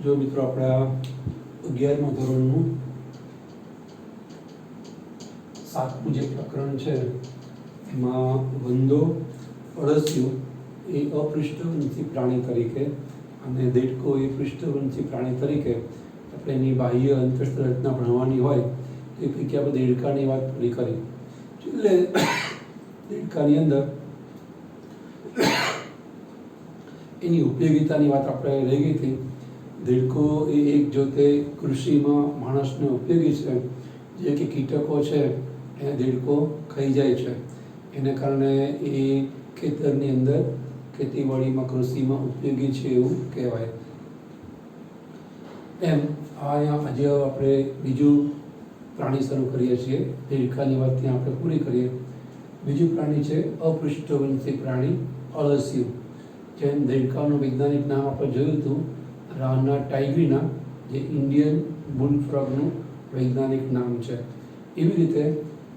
जो मित्रों अपना 11મા ધોરણનું 7મું જે પ્રકરણ છે એમાં વંદો અળસિયું એ અપૃષ્ઠવંશી પ્રાણી તરીકે અને દેડકો એ પૃષ્ઠવંશી પ્રાણી તરીકે આપણે એની બાહ્ય અંતસ્થ રચના ભણવાની હોય એ પૈકી આપણે દેડકાની વાત પૂરી કરી. એટલે દેડકાની અંદર એની ઉપયોગિતાની વાત આપણે રહી ગઈ હતી. દેડકો એ એક જોતે કૃષિમાં માણસને ઉપયોગી છે. જે કે કીટકો છે એને દેડકો ખાઈ જાય છે, એને કારણે એ ખેતરની અંદર ખેતીવાડીમાં કૃષિમાં ઉપયોગી છે એવું કહેવાય. એમ આજે આપણે બીજું પ્રાણી શરૂ કરીએ છીએ. દેડકાની વાત ત્યાં આપણે પૂરી કરીએ. બીજું પ્રાણી છે અપૃષ્ઠવંશી પ્રાણી અળસિયું. જેમ દેડકાનું વૈજ્ઞાનિક નામ આપણે જોયું હતું રાના ટાઇગ્રીના, જે ઇન્ડિયન બુલફ્રોગનું વૈજ્ઞાનિક નામ છે. એવી રીતે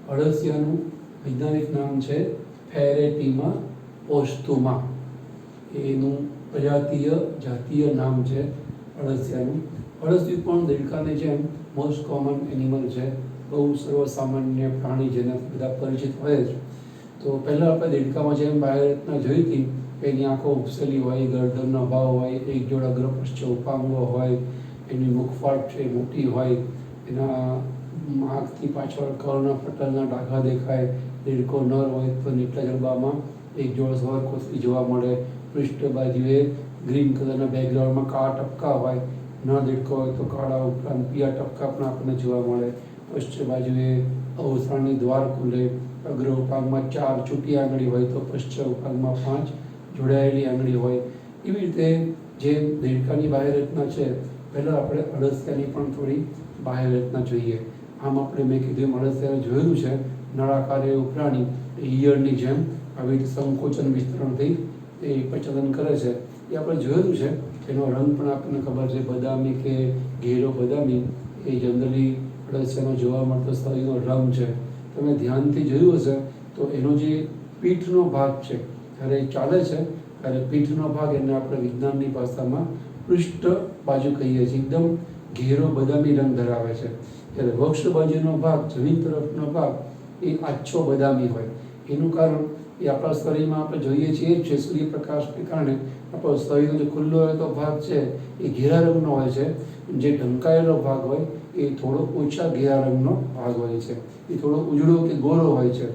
અળસિયાનું વૈજ્ઞાનિક નામ છે ફેરેટીમા પોસ્તુમા. એનું જાતીય નામ છે અળસિયાનું. અળસિયું પણ દેડકાની જેમ મોસ્ટ કોમન એનિમલ છે, બહુ સર્વસામાન્ય પ્રાણી જેનાથી બધા પરિચિત હોય જ. તો પહેલાં આપણે દેડકામાં જેમ બાહ્ય રચના જોઈ હતી કે એની આંખો ઉપસેલી હોય, ગરદનનો અભાવ હોય, એક જોડ અગ્રપૃષ્ઠ ઉપાંગો હોય, એની મુખફાટ છે મોટી હોય, એના આંખથી પાછળ કર્ણના પટલના ડાઘા દેખાય. દેડકો નર હોય તો નીચલા જડબામાં એક જોડ સ્વરકોથળી જોવા મળે. પૃષ્ઠ બાજુએ ગ્રીન કલરના બેકગ્રાઉન્ડમાં કાળા ટપકા હોય. ન દેડકો હોય તો કાળા ઉપરાંત પીળા ટપકા પણ આપણને જોવા મળે. પશ્ચ બાજુએ અવસાનની દ્વાર ખુલે. અગ્ર ઉપાંગમાં 4 છૂટી આંગળી હોય તો પશ્ચ ઉપાંગમાં 5 જોડાયેલી આંગળી હોય. એવી રીતે જે દેડકાની બાહ્ય રચના છે, પહેલાં આપણે અળસિયાની પણ થોડી બાહ્ય રચના જોઈએ. આમ આપણે મેં કીધું એમ અળસિયાને જોયેલું છે નળાકાર એવું પ્રાણી, ઈયળની જેમ આવી રીતે સંકોચન વિસ્તરણથી એ પ્રચલન કરે છે. એ આપણે જોયેલું છે. એનો રંગ પણ આપણને ખબર છે, બદામી કે ઘેરો બદામી એ જનરલી અળસિયાનો જોવા મળતો શરીરનો રંગ છે. તમે ધ્યાનથી જોયું હશે તો એનો જે પીઠનો ભાગ છે, જ્યારે ચાલે છે ત્યારે પીઠનો ભાગ એને આપણે વિજ્ઞાનની ભાષામાં પૃષ્ઠ બાજુ કહીએ છીએ, એકદમ ઘેરો બદામી રંગ ધરાવે છે. ત્યારે વક્ષ બાજુનો ભાગ, જમીન તરફનો ભાગ એ આછો બદામી હોય. એનું કારણ એ આપણા શરીરમાં આપણે જોઈએ છીએ છે, સૂર્યપ્રકાશને કારણે આપણો શરીરનો જે ખુલ્લો રહેતો ભાગ છે એ ઘેરા રંગનો હોય છે. જે ઢંકાયેલો ભાગ હોય એ થોડો ઓછા ઘેરા રંગનો ભાગ હોય છે, એ થોડો ઉજળો કે ગોરો હોય છે.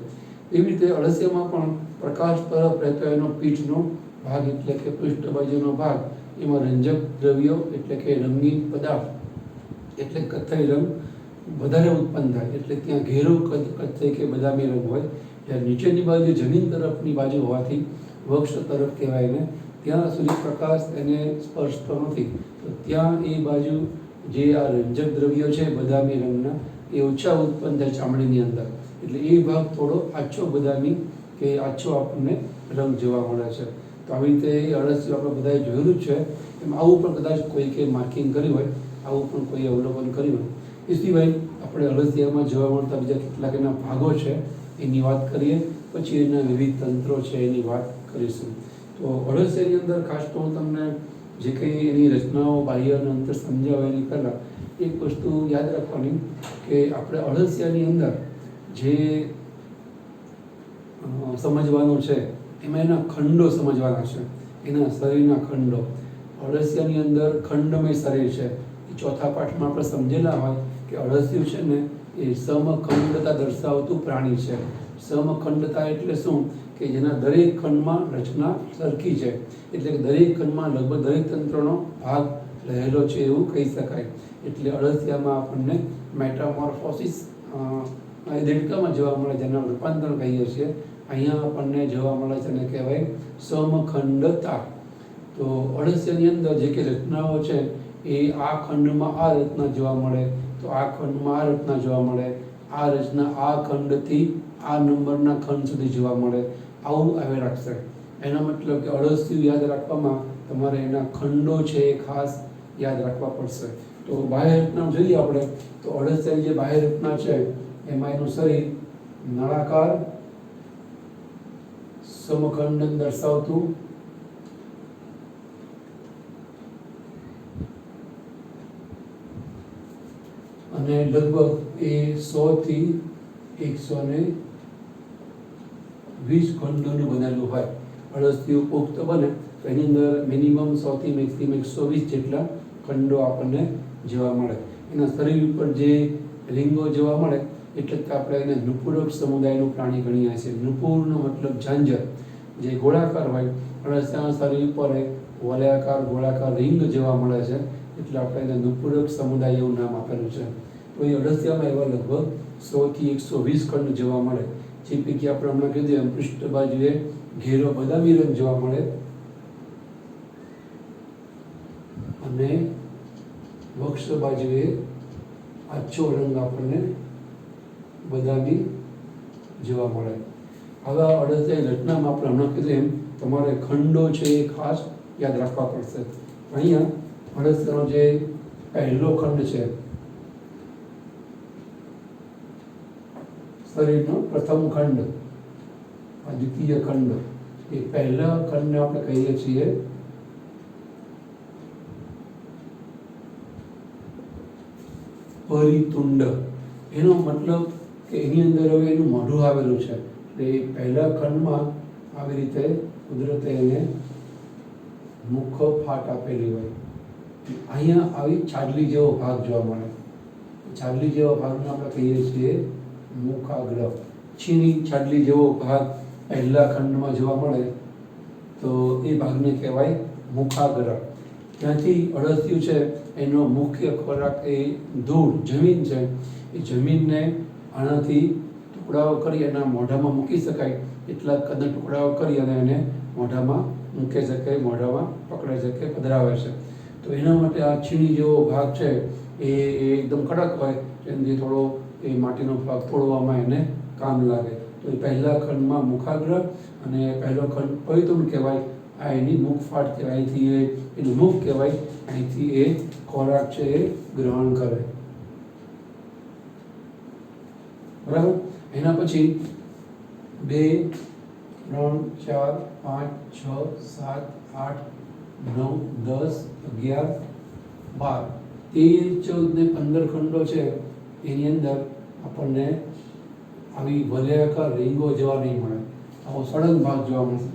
એવી રીતે અળસિયામાં પણ પ્રકાશ તરફ રહેતો એનો પીઠનો ભાગ એટલે કે પૃષ્ઠ બાજુનો ભાગ, એમાં રંજક દ્રવ્યો એટલે કે રંગીન પદાર્થ એટલે કથ્થઈ રંગ વધારે ઉત્પન્ન થાય. એટલે ત્યાં ઘેરો કથ્થઈ કે બદામી રંગ હોય. જ્યારે નીચેની બાજુ જમીન તરફની બાજુ હોવાથી વક્ષ તરફ કહેવાય ને, ત્યાં સૂર્યપ્રકાશ એને સ્પર્શતો નથી, તો ત્યાં એ બાજુ જે આ રંજક દ્રવ્યો છે બદામી રંગના એ ઓછા ઉત્પન્ન થાય ચામડીની અંદર. એટલે એ ભાગ થોડો આછો બદામી કે આછો આપણને રંગ જોવા મળે છે. તો આવી રીતે એ અળસિયું આપણે બધાએ જોયેલું જ છે. એમ આવું પણ કદાચ કોઈ કે માર્કિંગ કર્યું હોય, આવું પણ કોઈ અવલોકન કર્યું હોય. એ સિવાય આપણે અળસિયામાં જોવા મળતા બીજા કેટલાક એના ભાગો છે એની વાત કરીએ, પછી એના વિવિધ તંત્રો છે એની વાત કરીશું. તો અળસિયાની અંદર ખાસ તો હું તમને જે કંઈ એની રચનાઓ બાહ્ય અને અંતર સમજાવે એની પહેલાં એક વસ્તુ યાદ રાખવાની કે આપણે અળસિયાની અંદર જે સમજવાનું છે એમાં એના ખંડો સમજવાના છે, એના શરીરના ખંડો. અળસિયાની અંદર ખંડમય શરીર છે. એ ચોથા પાઠમાં આપણે સમજેલા હોય કે અળસિયું છે ને એ સમખંડતા દર્શાવતું પ્રાણી છે. સમખંડતા એટલે શું કે જેના દરેક ખંડમાં રચના સરખી છે, એટલે કે દરેક ખંડમાં લગભગ દરેક તંત્રનો ભાગ રહેલો છે એવું કહી શકાય. એટલે અળસિયામાં આપણને મેટામોર્ફોસિસ દેડકામાં જોવા મળે, જેના રૂપાંતર કહીએ છીએ. અહીંયા આપણને જોવા મળે છે એને કહેવાય સમખંડતા. તો અળસિયાની અંદર જે કે રચનાઓ છે એ આ ખંડમાં આ રચના જોવા મળે, તો આ ખંડમાં આ રચના જોવા મળે, આ રચના આ ખંડથી આ નંબરના ખંડ સુધી જોવા મળે, આવું આવે રાખશે. એનો મતલબ કે અળસિયું યાદ રાખવામાં તમારે એના ખંડો છે એ ખાસ યાદ રાખવા પડશે. તો બાહ્ય રચના જોઈએ આપણે તો અળસિયાની જે બાહ્ય રચના છે એમાં એનું શરીર નળાકાર સમખંડ દર્શાવતું અને લગભગ એ 100 થી 120 ખંડોનું બનેલું હોય. અળસિયું પુખ્ત બને તો એની અંદર મિનિમમ 100 થી મેક્સિમમ 120 જેટલા ખંડો આપણને જોવા મળે. એના શરીર ઉપર જે રીંગો જોવા મળે એટલે જ આપણે એને નુપુરક સમુદાયનું પ્રાણી ગણીએ છીએ. નુપુરનો મતલબ ઝાંઝર, જે ગોળાકાર હોય. અળસિયાના શરીર ઉપર વલયાકાર ગોળાકાર રીંગ જોવા મળે છે એટલે આપણે એને નુપુરક સમુદાય એવું નામ આપેલું છે. તો એ અળસિયામાં એવા લગભગ 100 થી 120 ખંડ જોવા મળે. જે પૈકી આપણે હમણાં કીધું એમ પૃષ્ઠ બાજુએ ઘેરો બદામી રંગ જોવા મળે અને વક્ષ બાજુએ આછો રંગ આપણને બદામી જોવા મળે. હવે અળસિયાની રચનામાં આપણે હમણાં કીધું એમ તમારે ખંડો છે એ ખાસ યાદ રાખવા પડશે. અહીંયા અળસિયાનો જે પહેલો ખંડ છે, શરીરનો પ્રથમ ખંડ, દ્વિતીય ખંડ, એ પહેલા ખંડને આપણે કહીએ છીએ પરિતુંડ. એનો મતલબ કે એની અંદર હવે એનું મોઢું આવેલું છે. એટલે એ પહેલા ખંડમાં આવી રીતે કુદરતે એને મુખ ફાટ આપેલી હોય. અહીંયા આવી છાજલી જેવો ભાગ જોવા મળે. છાજલી જેવા ભાગને આપણે કહીએ છીએ મુખાગ્ર. છીની છાજલી જેવો ભાગ પહેલા ખંડમાં જોવા મળે તો એ ભાગને કહેવાય મુખાગ્ર. ત્યાંથી અળસિયું છે એનો મુખ્ય ખોરાક એ ધૂળ, જમીન છે. એ જમીનને આનાથી ટુકડાઓ કરી એના મોઢામાં મૂકી શકાય એટલા કદના ટુકડાઓ કરી અને એને મોઢામાં મૂકી શકે, મોઢામાં પકડાઈ શકે, પધરાવે છે. તો એના માટે આ છીણી જેવો ભાગ છે એ એકદમ કડક હોય, જેનાથી થોડો એ માટીનો ભાગ તોડવામાં એને કામ લાગે. તો એ પહેલા ખંડમાં મુખાગ્ર અને પહેલો ખંડ પરિતુંડ કહેવાય. આ એની મુખફાટ કહેવાય. અહીંથી એનું મુખ કહેવાય. અહીંથી એ ખોરાક છે એ ગ્રહણ કરે. બરાબર. એના પછી 2, 3, 4, 5, 6, 7, 8, 9, 10, 11, 12, 13, 14 ને 15 ખંડો છે. એની અંદર આપણને આવી વલયાકાર રીંગો જોવા નહીં મળે. આવો સળંગ ભાગ જોવા મળશે.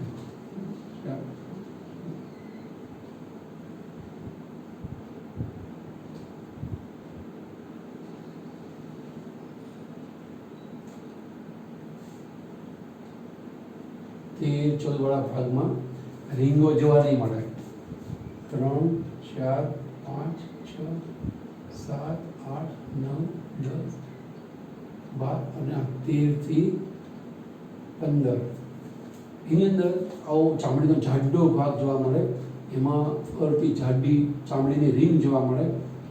13, 14 વાળા ભાગમાં રીંગો જોવા નહીં મળે. 3, 4, 5, 6, 7, 8, 9, 10, 12 અને 13 થી 15. એની અંદર આવો ચામડીનો જાડો ભાગ જોવા મળે. એમાં ફરતી જાડી ચામડીની રીંગ જોવા મળે.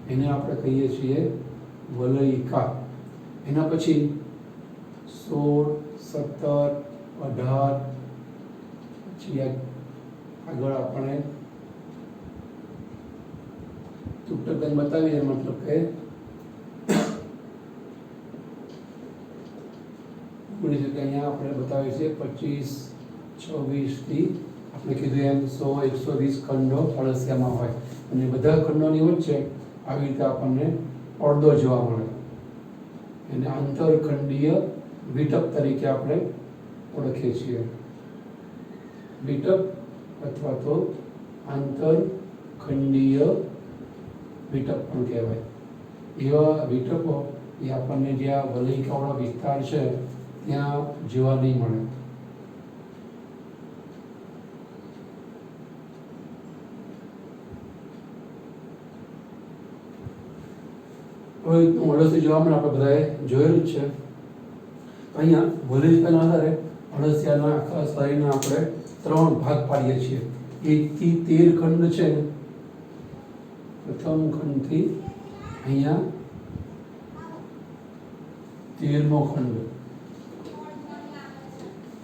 એને આપણે કહીએ છીએ વલયિકા. એના પછી 16, 17, 18 પછી આગળ આપણે તૂટકન બતાવીએ. મતલબ કે 19 અહીંયા આપણે બતાવીએ છીએ 25, 26 થી આપણે કીધું એમ 100, 120 ખંડો અળસિયામાં હોય. અને બધા ખંડોની વચ્ચે આવી રીતે આપણને પડદો જોવા મળે. એને આંતરખંડીય વિટપ તરીકે આપણે ઓળખીએ છીએ. વિટપ અથવા તો આંતરખંડીય વિટપ પણ કહેવાય. એવા વિટપો એ આપણને જ્યાં વલયિકાવાળો વિસ્તાર છે ત્યાં જોવા નહીં મળે. હવે અળસિયું જોવા મળે આપણે બધાએ જોયેલું જ છે. અહીંયા વલયિકાના આધારે અળસિયાના આખા શરીરના આપણે 3 ભાગ પાડીએ છીએ. 1 થી 13 ખંડ છે. પ્રથમ ખંડથી અહીંયા 13મો ખંડ,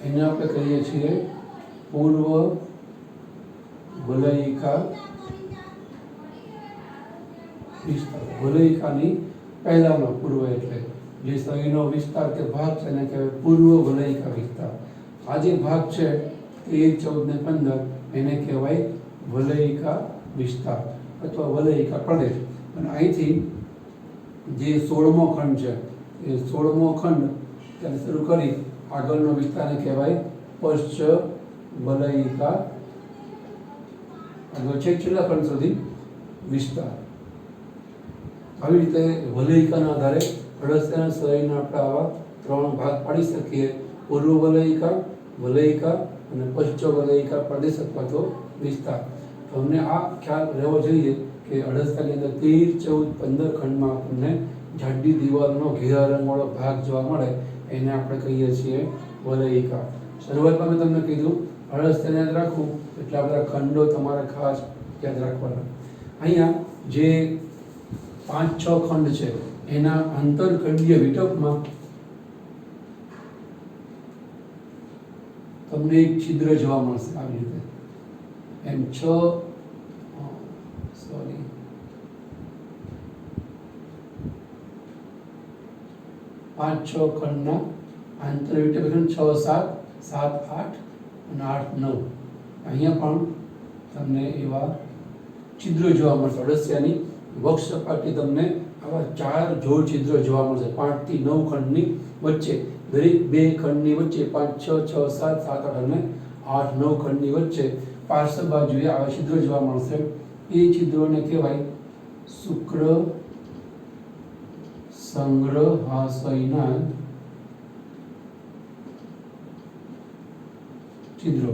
એને આપણે કહીએ છીએ પૂર્વ વલયિકા વિસ્તાર. વલયિકાની પહેલાનો પૂર્વ એટલે જે શરીરનો વિસ્તાર કે ભાગ છે એને કહેવાય પૂર્વ વલયિકા વિસ્તાર. આ જે ભાગ છે 13, 14 ને 15 એને કહેવાય વલયિકા વિસ્તાર અથવા વલયિકા પ્રદેશ. અને અહીંથી જે 16મો ખંડ છે એ 16મો ખંડ ત્યારે શરૂ કરી આગળનો વિસ્તારને કહેવાય પશ્ચ વલયિકા, આગળ છેક છેલ્લા ખંડ સુધી વિસ્તાર. આવી રીતે વલયિકાના આધારે અળસિયાના શરીરના આપણે આવા 3 ભાગ પાડી શકીએ: પૂર્વ વલયિકા, વલયિકા અને પશ્ચ વલયિકા પ્રદેશ અથવા તો વિસ્તાર. તમને આ ખ્યાલ રહેવો જોઈએ કે અળસિયાની અંદર 13, 14, 15 ખંડમાં આપણને જાડી દિવાલનો ઘેરા રંગવાળો ભાગ જોવા મળે, એને આપણે કહીએ છીએ વલયિકા. શરૂઆતમાં મેં તમને કીધું અળસિયાને યાદ રાખવું એટલે આ બધા ખંડો તમારે ખાસ યાદ રાખવાના. અહીંયા જે 5-6 ખંડ છે એના આંતરખંડીય વિટપમાં તમને એક છિદ્ર જોવા મળશે આવી રીતે. એમ 5-6 ખંડના આંતરવિટપ 6, 7, 7, 8 અને 8, 9. અહીંયા પણ તમને એવા છિદ્રો જોવા મળશે. અળસિયાની વક્ષ સપાટી તમને આવા 4 જોડ છિદ્રો જોવા મળશે 5 થી 9 ખંડની વચ્ચે. દરેક 2 ખંડની વચ્ચે 5, 6, 6, 7, 7, 8 અને 8, 9 ખંડની વચ્ચે પાર્શ્વ બાજુએ આવા છિદ્રો જોવા મળશે. એ છિદ્રોને કહેવાય શુક્ર સંગ્રહાશયના છિદ્રો.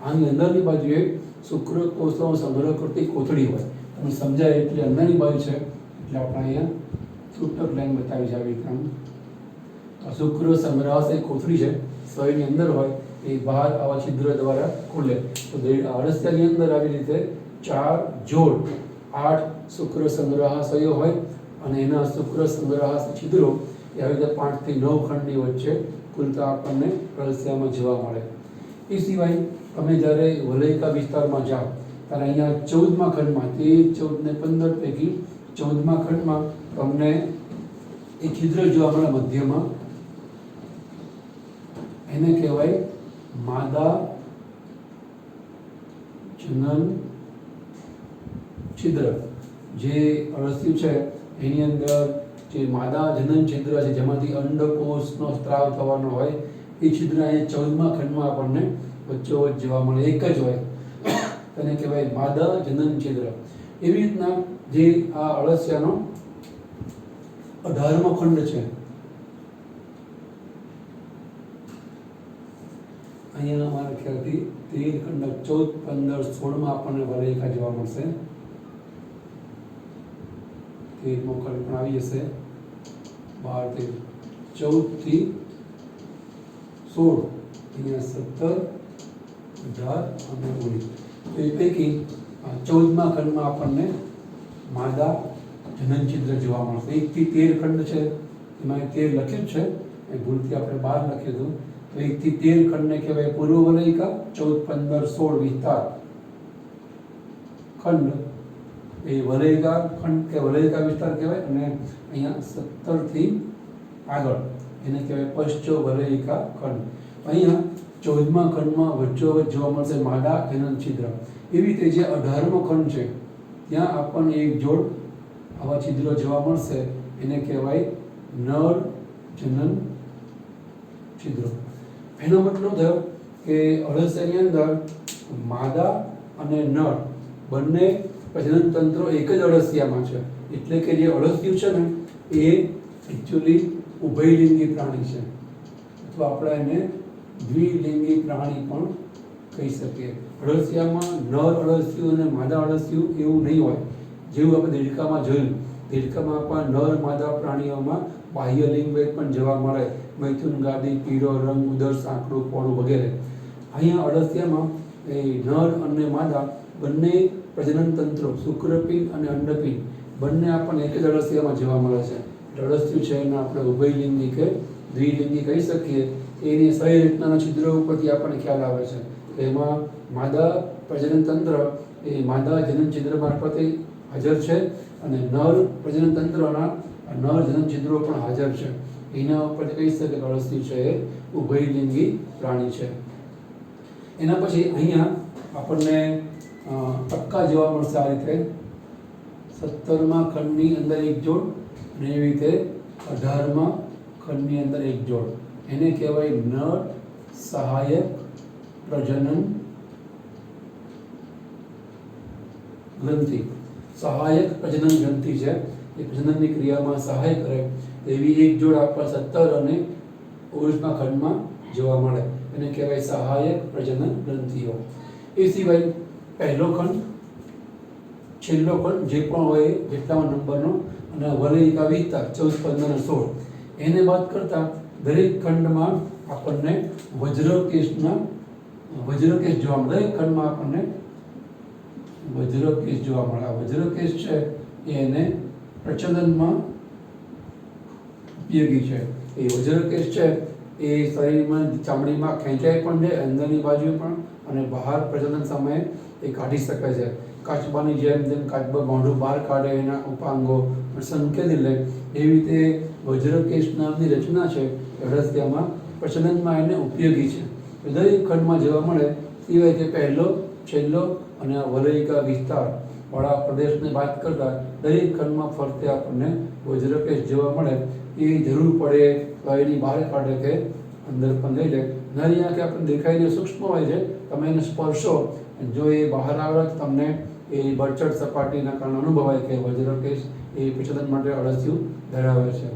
આની અંદરની બાજુએ શુક્રકોષનો સંગ્રહ કરતી કોથળી હોય. તમને સમજાય એટલે અંદરની બાજુ છે એટલે આપણે અહીંયા છૂટક લાઈન બતાવી છે આવી રીતે. શુક્ર સંગ્રહાશય કોથળી છે, શરીરની અંદર હોય, એ બહાર આવા છિદ્ર દ્વારા ખુલે. તો અળસિયાની અંદર આવી રીતે 4 જોડ 8 શુક્ર સંગ્રહાશયો હોય અને એના શુક્ર સંગ્રહાશય છિદ્રો એ આવી રીતે 5 થી 9 ખંડની વચ્ચે ખુલતા આપણને અળસિયામાં જોવા મળે. એ સિવાય તમે જ્યારે વલયિકા વિસ્તારમાં જાઓ ત્યારે અહીંયા 14મા ખંડમાં 13, 14 ને 15 પૈકી 14મા ખંડમાં તમને એક છિદ્ર જોવા મળે મધ્યમાં. એને કહેવાય માદા જનન છિદ્ર. જે અળસિયું છે એની અંદર જે માદા જનન છિદ્ર છે જેમાંથી અંડકોષનો સ્ત્રાવ થવાનો હોય એ છિદ્ર અહીંયા 14મા ખંડમાં આપણને વચ્ચોવચ્ચ જોવા મળે. એક જ હોય, તેને કહેવાય માદા જનન છિદ્ર. એવી રીતના જે આ અળસિયાનો 18મો ખંડ છે, અહીંયા અમારા ખ્યાલથી 13 ખંડ 14, 15, 16માં આપણને વલયિકા જોવા મળશે. 13મો ખંડ પણ આવી જશે. 12, 13, 14 થી 16, અહીંયા 17, 18 અને 19. તો એ પૈકી 14મા ખંડમાં આપણને માદા જનન છિદ્ર જોવા મળશે. 1 થી 13 ખંડ છે, એમાં 13 લખ્યું છે, એ ભૂલથી આપણે 12 લખ્યું હતું. તો 1 થી 13 ખંડને કહેવાય પૂર્વ વલયિકા, 14, 15, 16 વિસ્તાર ખંડ એ વલયિકા ખંડ કે વલયિકા વિસ્તાર કહેવાય. અને અહીંયા 17 થી આગળ એને કહેવાય પશ્ચ વલયિકા ખંડ. અહીંયા 14મા ખંડમાં વચ્ચોવચ્ચ જોવા મળશે માદા જનન છિદ્ર. એવી રીતે જે 18મો ખંડ છે ત્યાં આપણને એક જોડ આવા છિદ્રો જોવા મળશે, એને કહેવાય નર જનન છિદ્રો. એનો મતલબ થયો કે અળસિયાની અંદર માદા અને નર બંને પ્રજનન તંત્રો એક જ અળસિયામાં છે. એટલે કે જે અળસિયું છે ને એ એકચ્યુઅલી ઉભયલિંગી પ્રાણી છે, અથવા આપણે એને દ્વિલિંગી પ્રાણી પણ કહી શકીએ. અળસિયામાં નર અળસિયું અને માદા અળસિયું એવું નહીં હોય જેવું આપણે દેડકામાં જોયું. દેડકામાં પણ નર માદા પ્રાણીઓમાં બાહ્ય લિંગ ભેદ પણ જોવા મળે, મૈથુન ગાદી, પીળો રંગ, ઉદર સાંકડું, પોળું વગેરે. અહીંયા અળસિયામાં એ નર અને માદા બંને પ્રજનન તંત્રો શુક્રપિંડ અને અંડપિંડ બંને આપણને એક જ અળસિયામાં જોવા મળે છે. અળસિયું છે એને આપણે ઉભયલિંગી કે દ્વિલિંગી કહી શકીએ. એની સહી રચનાના છિદ્રો ઉપરથી આપણને ખ્યાલ આવે છે કે એમાં માદા પ્રજનન તંત્ર એ માદા જનન છિદ્ર મારફતે હાજર છે અને નર પ્રજનન તંત્રના નર જનન છિદ્રો પણ હાજર છે. એના ઉપરથી કહી શકીએ કે અળસિયું છે એ ઉભયલિંગી પ્રાણી છે. એના પછી અહીંયા આપણને ટપકા જોવા મળશે આ રીતે. 17મા ખંડની અંદર એક જોડ અને એવી રીતે 18મા ખંડની અંદર એક જોડ, એને કહેવાય નર સહાયક પ્રજનન ગ્રંથિ. સહાયક પ્રજનન ગ્રંથિ છે એ પ્રજનનની ક્રિયામાં સહાય કરે એવી એક જોડ આપણા 17 અને 19મા ખંડમાં જોવા મળે, એને કહેવાય સહાયક પ્રજનન ગ્રંથિઓ. એ સિવાય પહેલો ખંડ, છેલ્લો ખંડ જે પણ હોય જેટલામાં નંબરનો, અને વલયિકા વિસ્તાર 14, 15 અને 16 એને બાદ કરતા દરેક ખંડમાં આપણને વજ્રકેશ જોવા મળે. દરેક ખંડમાં આપણને વજ્રકેશ જોવા મળે. આ વજ્રકેશ છે એને પ્રચલનમાં ઉપયોગી છે. એ વજ્રકેશ છે એ શરીરમાં ચામડીમાં ખેંચાઈ પણ જાય, અંદરની બાજુ પણ, અને બહાર પ્રજનન સમયે એ કાઢી શકાય છે. કાચબાની જેમ કાચબા મોઢું બહાર કાઢે એના ઉપાંગો સંકેતી લે, એવી રીતે વજ્રકેશ નામની રચના છે અળસિયામાં પ્રચલનમાં એને ઉપયોગી છે. દરેક ખંડમાં જોવા મળે. સિવાય કે પહેલો, છેલ્લો અને વલયિકા વિસ્તાર વાળા પ્રદેશને વાત કરતા દરેક ખંડમાં ફરતે આપણને વજ્રકેશ જોવા મળે. એ જરૂર પડે તો એની બહાર કાઢે કે અંદર પણ લઈ લે. નાની આંખે આપણને દેખાઈને સૂક્ષ્મ હોય છે, તમે એને સ્પર્શો, જો એ બહાર આવે તો તમને એ બળચટ સપાટીના કારણે અનુભવાય કે વજ્રકેશ એ પ્રચલન માટે અળસિયું ધરાવે છે.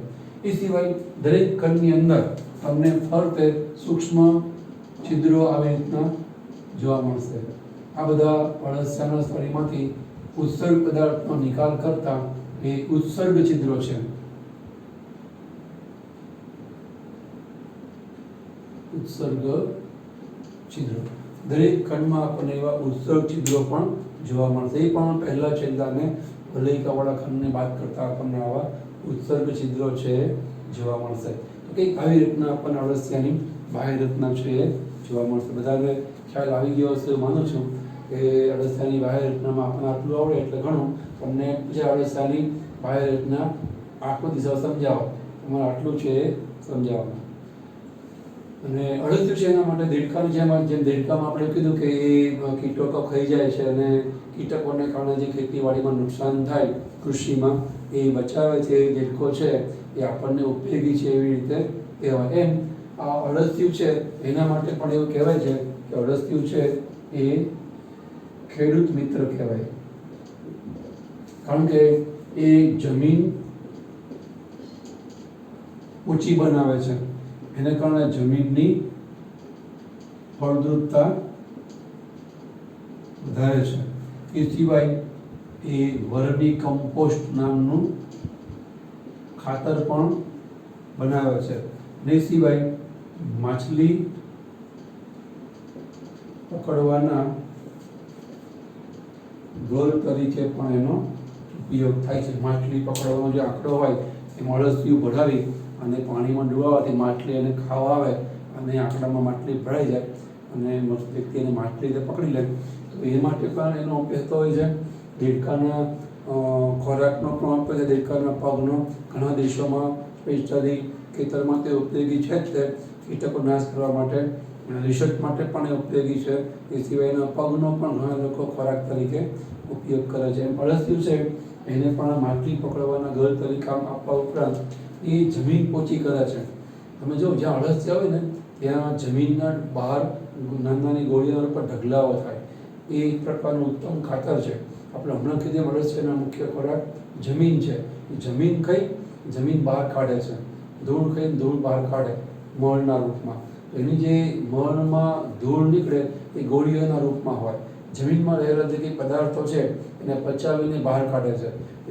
એ સિવાય દરેક ખંડની અંદર તમને ફરતે સૂક્ષ્મ છિદ્રો આવી રીતના જોવા મળશે. આ બધા અળસિયાના શરીરમાંથી ઉત્સર્ગ પદાર્થનો નિકાલ કરતા એ ઉત્સર્ગ છિદ્રો છે. ઉત્સર્ગ છિદ્રો દરેક ખંડમાં આપણને એવા ઉત્સર્ગ છિદ્રો પણ જોવા મળશે. એ પણ પહેલા છેલ્લા ને વલયિકાવાળા ખંડને બાદ કરતા આપણને આવા ઉત્સર્ગ છિદ્રો છે જોવા મળશે. તો કંઈક આવી રીતના આપણને અળસિયાની બાહ્ય રચના છે એ જોવા મળશે. બધાને ખ્યાલ આવી ગયો હશે માનું છું કે અળસિયાની બાહ્ય રચનામાં આપણને આટલું આવડે એટલે ઘણું. તમને જે અળસિયાની બાહ્ય રચના આખો દિશા સમજાવો, તમારે આટલું છે એ સમજાવવાનું. અને અળસિયું છે એના માટે દેડકાની જેમ દેડકામાં આપણે કીધું કે એ કીટકો ખાઈ જાય છે અને કીટકોને કારણે જે ખેતીવાડીમાં નુકસાન થાય કૃષિમાં એ બચાવે છે. એ દેડકો છે એ આપણને ઉપયોગી છે એવી રીતે કહેવાય. એમ આ અળસિયું છે એના માટે પણ એવું કહેવાય છે કે અળસિયું છે એ ખેડૂત મિત્ર કહેવાય. કારણ કે એ જમીન ઊંચી બનાવે છે, એને કારણે જમીનની ફળદ્રુપતા વધારે છે. એ સિવાય એ વર્મી કમ્પોસ્ટ નામનું ખાતર પણ બનાવે છે. એ સિવાય માછલી પકડવાના ગોલ તરીકે પણ એનો ઉપયોગ થાય છે. માછલી પકડવાનો જે આંકડો હોય એમાં અળસિયું ભરાવી અને પાણીમાં ડુબાવવાથી માછલી એને ખાવા આવે અને આંકડામાં માછલી ભરાઈ જાય અને વ્યક્તિ એને માછલી પકડી લે. તો એ માટે પણ એનો ઉપયોગ હોય છે. દેડકાના ખોરાકનો પણ ઉપયોગ છે. દેડકાના પગનો ઘણા દેશોમાં સ્પેશિયલી ખેતરમાં તે ઉપયોગી છે જ. તે કીટકો નાશ કરવા માટે રિસર્ચ માટે પણ એ ઉપયોગી છે. એ સિવાય એના પગનો પણ ઘણા લોકો ખોરાક તરીકે ઉપયોગ કરે છે. એમ અળસિયું છે એને પણ માછલી પકડવાના ઘર તરીકે આપવા ઉપરાંત એ જમીન પોચી કરે છે. તમે જો જ્યાં અળસિયા હોય ને ત્યાં જમીનના બહાર નાની ગોળીઓ પર ઢગલાઓ થાય. એ એક પ્રકારનું ઉત્તમ ખાતર છે. આપણે હમણાં કીધું અળસિયાના મુખ્ય ખોરાક જમીન છે. જમીન ખાઈ જમીન બહાર કાઢે છે. ધૂળ ખાઈને ધૂળ બહાર કાઢે મળના રૂપમાં. એની જે મળમાં ધૂળ નીકળે એ ગોળીઓના રૂપમાં હોય. જમીનમાં રહેલા જે કંઈ પદાર્થો છે એને પચાવીને બહાર કાઢે છે.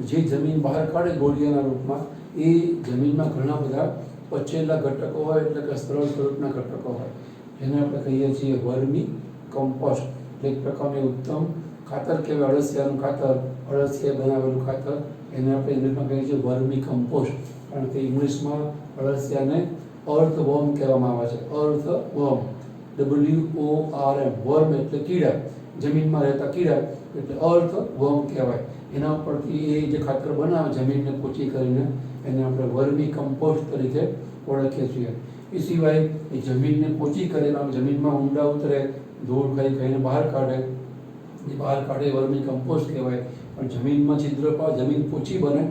જે જમીન બહાર કાઢે ગોળીઓના રૂપમાં એ જમીનમાં ઘણા બધા પચેલા ઘટકો હોય, એટલે કે સરળ સ્વરૂપના ઘટકો હોય, જેને આપણે કહીએ છીએ વર્મી કમ્પોસ્ટ. એક પ્રકારનું ઉત્તમ ખાતર કહેવાય અળસિયાનું ખાતર, અળસિયા બનાવેલું ખાતર. એને આપણે ઇંગ્લિશમાં કહીએ છીએ વર્મી કમ્પોસ્ટ. કારણ કે ઇંગ્લિશમાં અળસિયાને અર્થવોર્મ કહેવામાં આવે છે. અર્થવોર્મ, WORM. વર્મ એટલે કીડા, જમીનમાં રહેતા કીડા, એટલે અર્થવોર્મ કહેવાય. એના ઉપરથી એ જે ખાતર બનાવે જમીનને પોચી કરીને એને આપણે વર્મી કમ્પોસ્ટ તરીકે ઓળખીએ છીએ. એ સિવાય એ જમીનને પોચી કરેલા જમીનમાં ઊંડા ઉતરે, ધૂળ ખાઈને બહાર કાઢે, એ બહાર કાઢે વર્મી કમ્પોસ્ટ કહેવાય. પણ જમીનમાં છિદ્ર પાડે, જમીન પોચી બને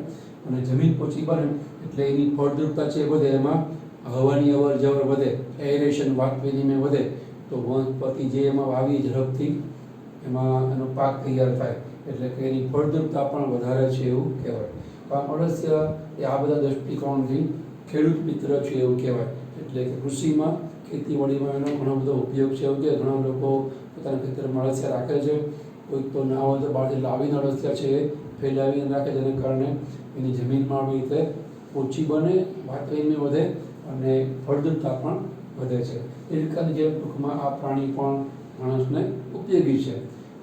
અને જમીન પોચી બને એટલે એની ફળદ્રુપતા છે એ વધે, એમાં હવાની અવર જવર વધે, એરેશન વાત વિનિમય વધે, તો વનસ્પતિ જે એમાં વાવી ઝડપથી એમાં એનો પાક તૈયાર થાય, એટલે કે એની ફળદ્રુપતા પણ વધારે છે એવું કહેવાય. તો આ અળસિયા એ આ બધા દૃષ્ટિકોણથી ખેડૂત મિત્ર છે એવું કહેવાય. એટલે કે કૃષિમાં ખેતીવાડીમાં એનો ઘણો બધો ઉપયોગ છે એવું કે ઘણા લોકો પોતાના ખેતરમાં અળસિયા રાખે છે. કોઈક તો ના હોય તો બહારથી લાવીને અળસિયા છે એ ફેલાવીને રાખે, જેને કારણે એની જમીનમાં આવી રીતે ઓછી બને, વાત વિનિમય વધે અને ફળદ્રુપતા પણ વધે છે. એ રીતની જે ટૂંકમાં આ પ્રાણી પણ માણસને ઉપયોગી છે.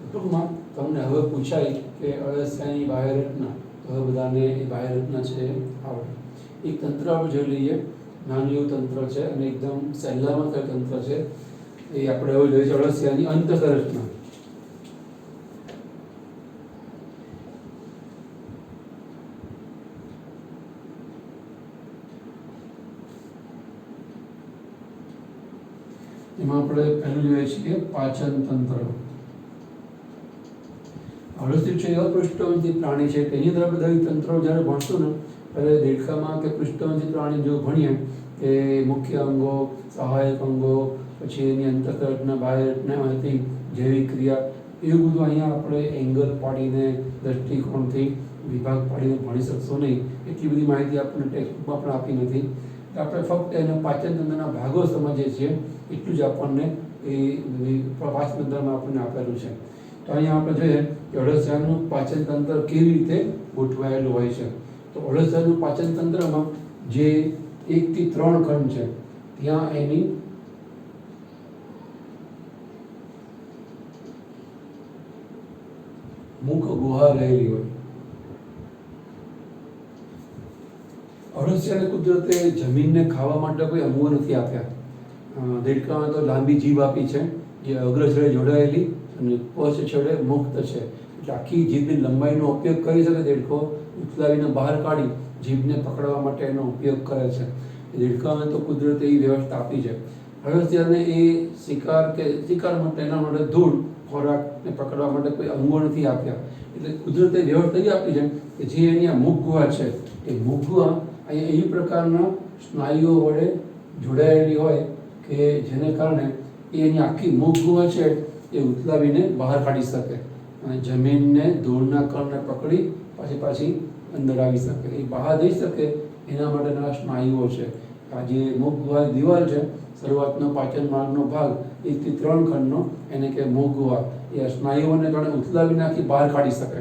ટૂંકમાં તમને હવે પૂછાય કે અળસિયાની બાહ્ય રચના, તો હવે બધાને એ બાહ્ય રચના છે આવડે. એક તંત્ર આપણે જોઈ લઈએ, નાનું એવું તંત્ર છે અને એકદમ સહેલામાં તંત્ર છે. એ આપણે હવે જોઈએ છે અળસિયાની અંતઃરચના. એમાં આપણે પહેલું જોઈએ છીએ પાચન તંત્ર. અળસિયું છે અપૃષ્ઠવંશી પ્રાણી છે. તેની અંદર બધા તંત્રો જ્યારે ભણશું ને ત્યારે દેડકામાં કે પૃષ્ઠવંશી પ્રાણી જો ભણીએ કે મુખ્ય અંગો, સહાયક અંગો, પછી એની અંતઃરચના, બાહ્ય રચના, માહિતી, જૈવિક ક્રિયા, એવું બધું અહીંયા આપણે એંગલ પાડીને દ્રષ્ટિકોણથી વિભાગ પાડીને ભણી શકશો નહીં. એટલી બધી માહિતી આપણને ટેક્સ્ટબુકમાં પણ આપી નથી. આપણે ફક્ત એના પાચન તંત્રના ભાગો સમજીએ છીએ એટલું જ આપણને એ પાચન તંત્રમાં આપણને આપેલું છે. તો અહીંયા આપણે જોઈએ કે અળસિયાનું પાચન તંત્ર કેવી રીતે ગોઠવાયેલું હોય છે. તો અળસિયાનું પાચન તંત્રમાં જે 1 થી 3 ખંડ છે, ત્યાં એની મુખ ગુહા રહેલી હોય. અળસિયાને કુદરતે જમીનને ખાવા માટે કોઈ અંગો નથી આપ્યા. દેડકામાં તો લાંબી જીભ આપી છે, જે અગ્ર છેડે જોડાયેલી અને પછ છેડે મુક્ત છે. એટલે આખી જીભની લંબાઈનો ઉપયોગ કરી શકે દેડકો, ઉથલાવીને બહાર કાઢી જીભને પકડવા માટે એનો ઉપયોગ કરે છે. દેડકાને તો કુદરતે એ વ્યવસ્થા આપી છે. અળસિયાને એ શિકાર માટે એના માટે ધૂળ ખોરાકને પકડવા માટે કોઈ અંગો નથી આપ્યા. એટલે કુદરતે વ્યવસ્થા એ આપી છે કે જે એની આ મુખ ગુહા છે, એ મુખ ગુહા અહીંયા એવી પ્રકારના સ્નાયુઓ વડે જોડાયેલી હોય કે જેને કારણે એની આખી મુખ ગુહા છે એ ઉથલાવીને બહાર કાઢી શકે અને જમીનને ધૂળના કણને પકડી પાછી અંદર આવી શકે, એ બહાર જઈ શકે એના માટેના સ્નાયુઓ છે. આ જે મુખ ગુહાની દિવાલ છે, શરૂઆતનો પાચન માર્ગનો ભાગ 1 થી 3 ખંડનો, એને કે મુખ ગુહા, એ સ્નાયુઓને કારણે ઉથલાવીને આખી બહાર કાઢી શકે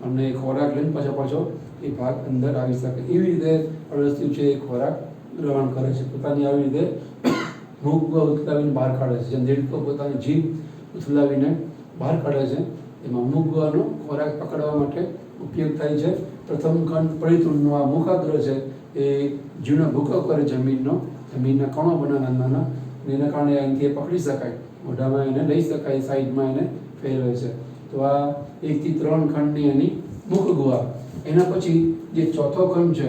અને ખોરાક લઈને પાછો એ ભાગ અંદર આવી શકે. એવી રીતે અળસિયું છે એ ખોરાક ગ્રહણ કરે છે. પોતાની આવી રીતે મુખ ગુહા ઉથલાવીને બહાર કાઢે છે. જેમ દેડકો પોતાની જીભ ઉથલાવીને બહાર કાઢે છે, એમાં મુખ ગુહાનો ખોરાક પકડવા માટે ઉપયોગ થાય છે. પ્રથમ ખંડ પરિતૃણનો આ મુખાગ્ર છે એ ઝીણો ભૂકો કરે જમીનના કણો બને નાના, એના કારણે અહીંથી પકડી શકાય, મોઢામાં એને લઈ શકાય, સાઈડમાં એને ફેરવે છે. તો આ 1 થી 3 ખંડની એની મુખ ગુહા. એના પછી જે ચોથો ખંડ છે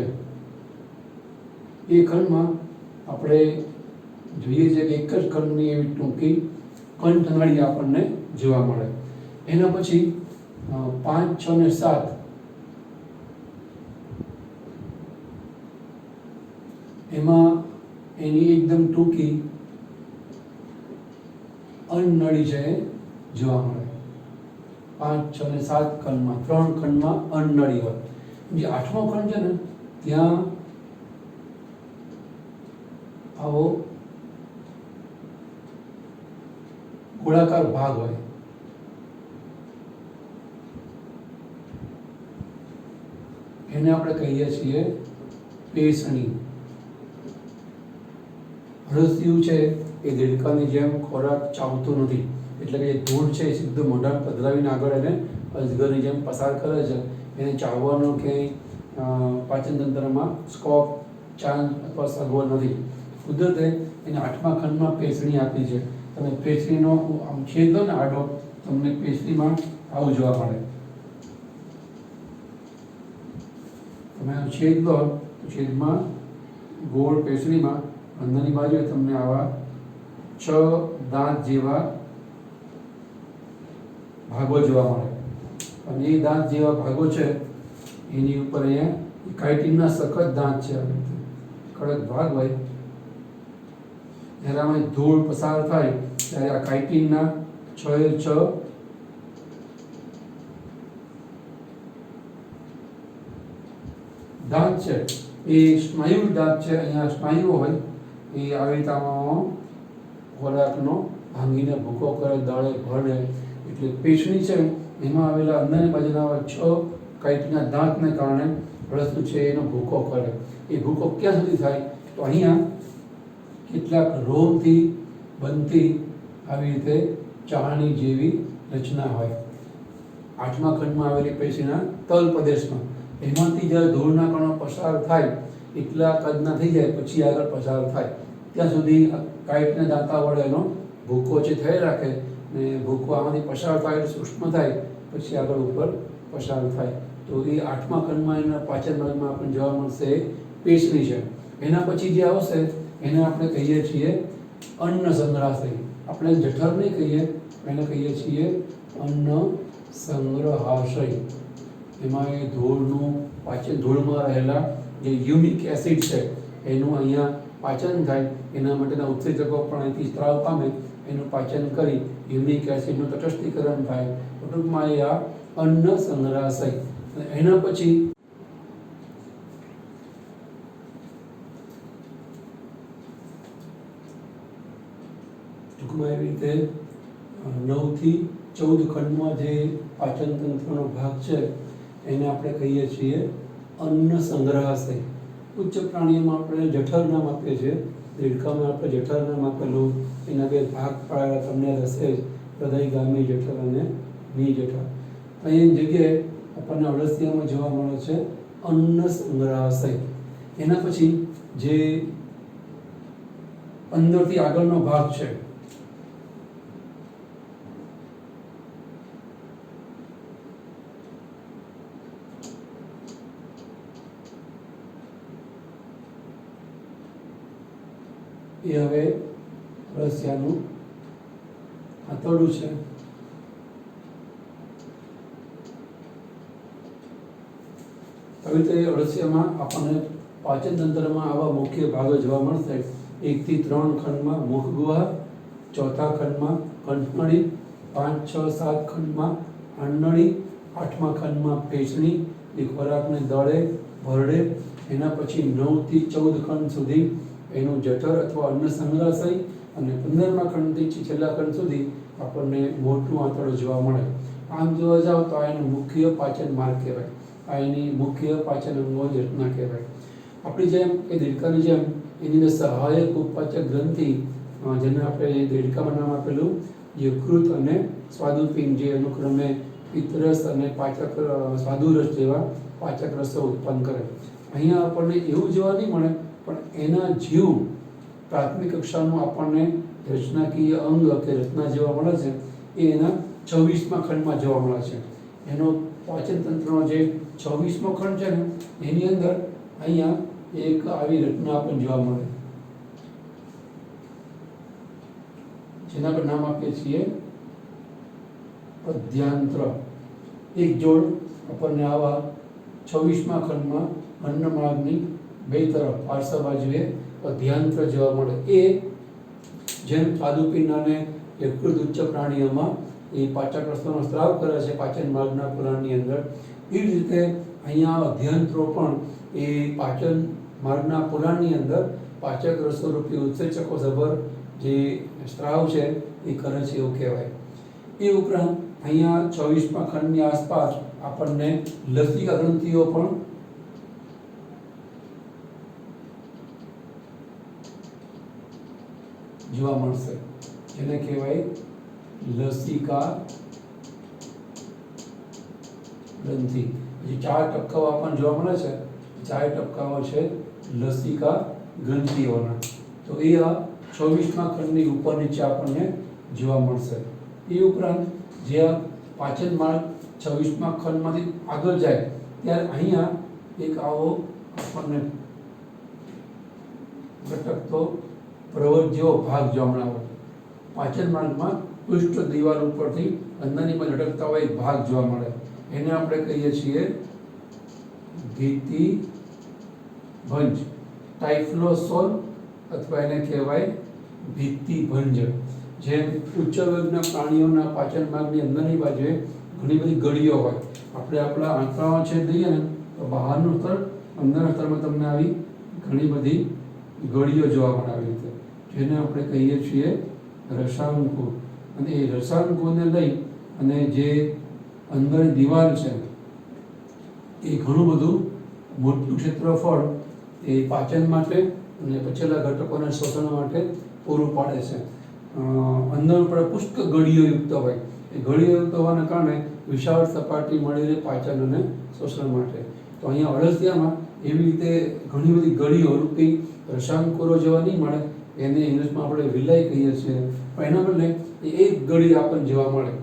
એ ખંડમાં આપણે જોઈએ છે કે એક જ ખંડની એવી ટૂંકી કંઠનળી આપણને જોવા મળે. એના પછી 5, 6 ને 7 એમાં એની એકદમ ટૂંકી અન્નનળી છે જોવા મળે. 5, 6 ને 7 ખંડમાં 3 ખંડમાં અન્નનળી હોય. જે 8મો ખંડ છે ને ત્યાં આવો ગોળાકાર ભાગ હોય. એને આપણે કહીએ છીએ પેસણી. અળસિયું છે એ દેડકાની જેમ ખોરાક ચાવતું નથી, એટલે કે જે ધૂળ છે એ સીધું મોઢા પધરાવીને આગળ એને અજગરની જેમ પસાર કરે છે. એને ચાવવાનો ક્યાંય પાચન તંત્રમાં સ્કોપ, ચાન્સ અથવા સગવડ નથી. કુદરતે એને 8મા ખંડમાં પેસણી આપી છે. તમે પેસણીનો આમ છેદ લો ને આડો, તમને પેસણીમાં આવું જોવા મળે. તમે છેદ લો તો છેદમાં ગોળ પેસણીમાં અંદરની બાજુએ તમને આવા 6 દાંત જેવા ભાગો જોવા મળે. અને એ દાંત જેવા ભાગો છે એની ઉપર અહીંયા એ કાઇટિનના સખત દાંત છે, આવી રીતે કડક ભાગ હોય, એનામાં ધૂળ પસાર થાય ત્યારે આ કાઇટિનના 6 દાંત છે, એ સ્નાયુ દાંત છે. અહીંયા સ્નાયુઓ હોય એ આવી રીતે આમાં ખોરાકનો ભાંગીને ભૂકો કરે, દળે ભળે. એટલે પેશણી છે એમાં આવેલા અંદરની બાજુના 6 કાઇટના દાંતને કારણે અળસિયું છે એનો ભૂકો કરે. એ ભૂકો ક્યાં સુધી થાય? તો અહીંયા કેટલાક રોમથી બનતી આવી રીતે ચાળણી જેવી રચના હોય 8મા ખંડમાં આવેલી પેશીના તલ પ્રદેશમાં. એમાંથી જ્યારે ધૂળના કણો પસાર થાય એટલા કદના થઈ જાય પછી આગળ પસાર થાય, ત્યાં સુધી કાઇટના દાંતા વડે એનો ભૂકો છે થઈ રાખે, ને ભૂકો આમાંથી પસાર થાય એટલે સૂક્ષ્મ થાય પછી આગળ ઉપર પસાર થાય. તો એ 8મા ખંડમાં એના પાચન માર્ગમાં આપણને જોવા મળશે પેશણી છે. એના પછી જે આવશે એને આપણે કહીએ છીએ અન્ન સંગ્રહાશય. આપણે જઠર નહીં કહીએ, એને કહીએ છીએ અન્ન સંગ્રહાશય. એમાં એ ધૂળનું પાચન, ધૂળમાં રહેલા જે યુમિક એસિડ છે એનું અહીંયા પાચન થાય. એના માટેના ઉત્સેચકો પણ અહીંથી સ્ત્રાવ પામે, એનું પાચન કરી યુમિક એસિડનું તટસ્થીકરણ થાય. ટૂંકમાં એ આ અન્ન સંગ્રહાશય. એના પછી ટૂંકમાં એવી રીતે 9 થી 14 ખંડમાં જે પાચન તંત્રનો ભાગ છે એને આપણે કહીએ છીએ અન્ન સંગ્રહાશય. ઉચ્ચ પ્રાણીઓમાં આપણે જઠર નામ આપીએ છીએ, દેડકામાં આપણે જઠર નામ આપેલું. એના 2 ભાગ પાડેલા તમને હશે જ, હૃદયગામી જઠર અને નિજઠર. અહીં જગ્યાએ આપણને અળસિયામાં જોવા મળે છે અન્ન સંગ્રહાશય. એના પછી જે અંદરથી આગળનો ભાગ છે એ હવે અળસિયાનું આંતરડું છે. આવી રીતે અળસિયામાં આપણને પાચન તંત્રમાં આવા મુખ્ય ભાગો જોવા મળશે. 1 થી 3 ખંડમાં મુખ ગુહા, 4થા ખંડમાં કંઠનળી, 5, 6, 7 ખંડમાં અન્નળી, 8મા ખંડમાં પેશણી, એ ખોરાકને દળે ભરડે. એના પછી 9 થી 14 ખંડ સુધી એનું જઠર અથવા અન્ન સંગ્રહાશય, અને 15મા ખંડથી છેલ્લા ખંડ સુધી આપણને મોટું આંતરડું જોવા મળે. આમ જોવા જાવ તો આ એનું મુખ્ય પાચન માર્ગ કહેવાય, આ એની મુખ્ય પાચન અંગોની રચના કહેવાય. આપણી જેમ કે દેડકાની જેમ એની અંદર સહાયક ઉત્પાચક ગ્રંથિ, જેને આપણે દેડકામાં નામ આપેલું યકૃત અને સ્વાદુપિંડ, જે અનુક્રમે પિત્તરસ અને પાચક સ્વાદુરસ જેવા પાચક રસો ઉત્પન્ન કરે. અહીંયા આપણને એવું જોવા નહીં મળે, પણ એના જીવ પ્રાથમિક કક્ષાનું આપણને રચનાકીય અંગ કે રચના જોવા મળે છે એ એના 26મા ખંડમાં જોવા મળે છે. એનો પાચન તંત્રનો જે 26મો ખંડ છે ને એની અંદર અહીંયા એક આવી રચના આપણને જોવા મળે, જેના પર નામ આપીએ છીએ અધ્યાંત્ર. એક જોડ આપણને આવા 26મા ખંડમાં અન્નમાર્ગની 2 તરફ પાર્શ્વ બાજુએ અધ્યાંત્ર જોવા મળે. એ જેમ સ્વાદુપિંડ અને યકૃત ઉચ્ચ પ્રાણીઓમાં એ પાચક રસોનો સ્ત્રાવ કરે છે પાચન માર્ગના પોલાણની અંદર, એ જ રીતે અહીંયા અધ્યાંત્રો પણ એ પાચન માર્ગના પોલાણની અંદર પાચક રસો રૂપી ઉત્સેચકો સભર જે સ્ત્રાવ છે એ કરે છે એવું કહેવાય. એ ઉપરાંત અહીંયા 26મા ખંડની આસપાસ આપણને લસિકા ગ્રંથિઓ પણ જોવા મળશે, જેને કહેવાય લસિકા ગ્રંથિ. જે 4 ટપકાઓ આપણને જોવા મળે છે, 4 ટપકાઓ છે લસિકા ગ્રંથિઓના. તો એ આ 26મા ખંડની ઉપર નીચે આપણને જોવા મળશે. એ ઉપરાંત જે આ પાચન માર્ગ 26મા ખંડમાંથી આગળ જાય ત્યારે અહીંયા એક આવો આપણને ઘટકતો પ્રવર્ત જેવો ભાગ જોવા મળે. પાચન માર્ગમાં પૃષ્ઠ દિવાલ ઉપરથી અંદરની બાજુ લટકતા હોય એક ભાગ જોવા મળે, એને આપણે કહીએ છીએ ભીતિ ભંજ, ટાઇફ્લોસોલ અથવા એને કહેવાય ભિત્તિભંજ. જેમ ઉચ્ચ વર્ગના પ્રાણીઓના પાચન માર્ગની અંદરની બાજુએ ઘણી બધી ગળીઓ હોય. આપણે આપણા આંતરડાનો છેદ લઈએ ને તો બહારનું સ્તર, અંદરના સ્તરમાં તમને આવી ઘણી બધી ગળીઓ જોવા મળે આવી રીતે, જેને આપણે કહીએ છીએ રસાંકુ. અને એ રસાંકુને લઈ અને જે અંદરની દિવાલ છે એ ઘણું બધું મોટું ક્ષેત્રફળ એ પાચન માટે અને પચેલા ઘટકોને શોષણ માટે પૂરું પાડે છે. અંદર પર પુષ્કળ ગળીઓયુક્ત હોય. એ ગળીઓયુક્ત હોવાના કારણે વિશાળ સપાટી મળી રહે પાચન અને શોષણ માટે. તો અહીંયા અળસિયામાં એવી રીતે ઘણી બધી ગળીઓ રૂપી રસાંકુરો જોવા નહીં મળે. એને ઇંગ્લિશમાં આપણે વિલાઈ કહીએ છીએ, પણ એના બદલે એક ગળી આપણને જોવા મળે.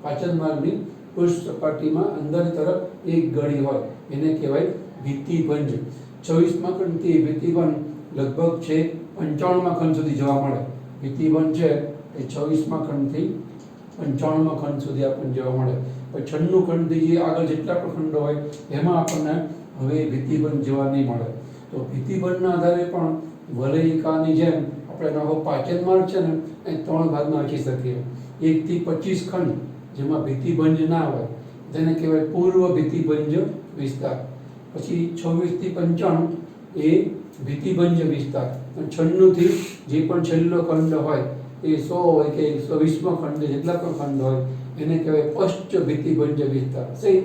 પાચન માર્ગની પૃષ્ઠ સપાટીમાં અંદરની તરફ એક ગળી હોય, એને કહેવાય ભિત્તિભંજ. 26મા ખંડથી ભિત્તિભંજ લગભગ છે 95મા ખંડ સુધી જોવા મળે. ભિત્તિભંજ છે એ 26મા ખંડથી 95મા ખંડ સુધી આપણને જોવા મળે. પછી 96 ખંડથી જે આગળ જેટલા પણ ખંડો હોય એમાં આપણને હવે ભિત્તિભંજ જોવા નહીં મળે. તો ભિત્તિભંજના આધારે પણ વલયિકાની જેમ આપણે નવો પાચન માર્ગ છે ને એ 3 ભાગમાં વહેંચી શકીએ. 1 થી 25 ખંડ જેમાં ભિત્તિભંજ ના હોય તેને કહેવાય પૂર્વ ભિત્તિભંજ વિસ્તાર. પછી 26 થી 95 એ ભિત્તિભંજ વિસ્તાર. 96 થી જે પણ છેલ્લો ખંડ હોય એ 100 હોય કે 120મો ખંડ જેટલા પણ ખંડ હોય એને કહેવાય પશ્ચ ભિત્તિભંજ વિસ્તાર. સેમ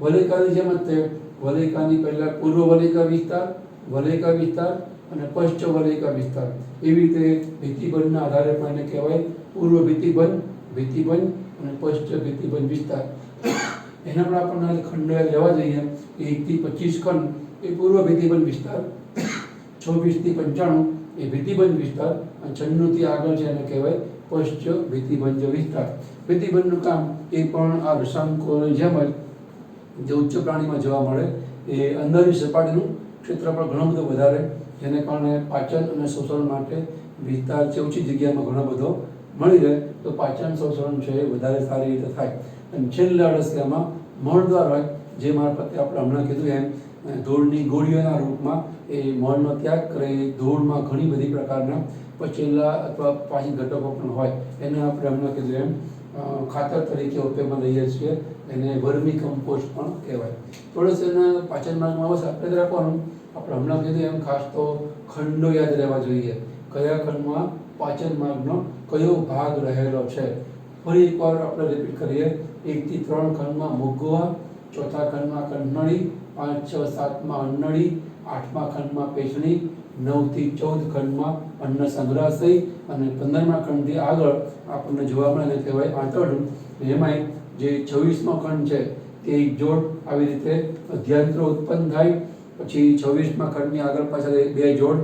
વલયિકાની જેમ જ તે વલયિકાની પહેલા પૂર્વ વલયિકા વિસ્તાર, વલયિકા વિસ્તાર અને પશ્ચ વલયિકા વિસ્તાર. એવી રીતે ભિત્તિભંજના આધારે પણ એને કહેવાય પૂર્વ ભિત્તિભંજ, ભિત્તિભંજ અને પશ્ચ ભિત્તિભંજ વિસ્તાર. એના પણ આપણને ખંડો લેવા જઈએ. 1 થી 25 ખંડ એ પૂર્વ ભિત્તિભંજ વિસ્તાર, 26 થી 95 એ ભિત્તિભંજ વિસ્તાર અને 96 થી આગળ છે એને કહેવાય પશ્ચ ભિત્તિભંજ વિસ્તાર. ભિત્તિભંજનું કામ એ પણ આ રસાંકોની જેમ જ જે ઉચ્ચ પ્રાણીમાં જોવા મળે એ અંદરની સપાટીનું ક્ષેત્રફળ ઘણો બધો વધારે, જેને કારણે પાચન અને શોષણ માટે વિસ્તાર છે ઓછી જગ્યામાં ઘણો બધો મળી રહે, તો પાચન શોષણ છે એ વધારે સારી રીતે થાય. અને છેલ્લા અળસિયામાં મળદ્વાર હોય, જે મારફતે આપણે હમણાં કીધું એમ ધૂળની ગોળીઓના રૂપમાં એ મળનો ત્યાગ કરે. ધૂળમાં ઘણી બધી પ્રકારના પચેલા અથવા પાચિત ઘટકો પણ હોય, એને આપણે હમણાં કીધું એમ ખાતર તરીકે ઉપયોગમાં લઈએ છીએ. એને વર્મી કમ્પોસ્ટ પણ કહેવાય. થોડું એના પાચન માર્ગમાં અવશ્ય આપણે રાખવાનું. આપણે હમણાં કીધું એમ ખાસ તો ખંડો યાદ રહેવા જોઈએ. કયા ખંડમાં પાચન માર્ગનો કયો ભાગ રહેલો છે. ફરી એકવાર આપણે રિપીટ કરીએ. 1 થી 3 ખંડમાં મુગવા, 4થા ખંડમાં કંઠનળી, 5, 6, 7માં અન્નળી, 8મા ખંડમાં પેશણી, 9 થી 14 ખંડમાં અન્ન સંગ્રહાશય અને 15મા ખંડથી આગળ આપણને જોવા મળે એને કહેવાય આંતરડું. એમાંય જે 26મો ખંડ છે તે એક જોડ આવી રીતે અધ્યાંતરો ઉત્પન્ન થાય. પછી 26મા ખંડની આગળ પાછળ 2 જોડ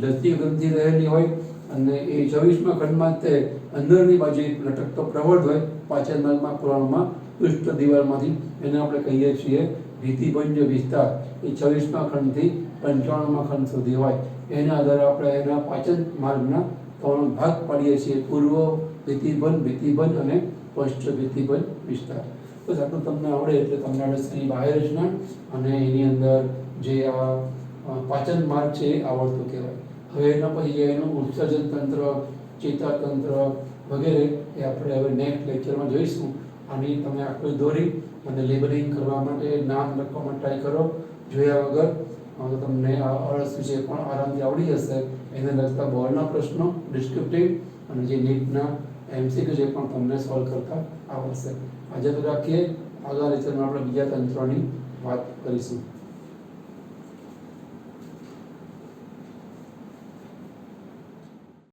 લસી ગ્રંથિ રહેલી હોય અને એ 26મા ખંડમાં તે અંદરની બાજુ લટકતો પ્રવર્ધ હોય પાચન માર્ગમાં પુરાણમાં પૃષ્ઠ દિવાલમાંથી. એને આપણે કહીએ છીએ ભિત્તિભંજ વિસ્તાર. એ 26મા ખંડથી 95મા ખંડ સુધી હોય. એના આધારે આપણે એના પાચન માર્ગના 3 ભાગ પાડીએ છીએ: પૂર્વ ભિત્તિભંજ, ભિત્તિભંજ અને પશ્ચ ભિત્તિભંજ વિસ્તાર. બસ આટલું તમને આવડે એટલે તમને અળસિયાની બાહ્ય રચના અને એની અંદર જે આ પાચન માર્ગ છે એ આવડતું કહેવાય. હવે એના પછી એનું ઉત્સર્જન તંત્ર, ચેતાતંત્ર વગેરે એ આપણે હવે નેક્સ્ટ લેક્ચરમાં જોઈશું. આની તમે આખું દોરી અને લેબલિંગ કરવા માટે, નામ લખવા માટે ટ્રાય કરો. જોયા વગર તો તમને આ અળસિયું છે પણ આરામથી આવડી જશે. એને લગતા બોર્ડના પ્રશ્નો, ડિસ્ક્રિપ્ટિવ અને જે નીટના MCQ છે પણ તમને સોલ્વ કરતા આવડશે. આજે તો રાખીએ. આગલા લેક્ચરમાં આપણે બીજા તંત્રોની વાત કરીશું.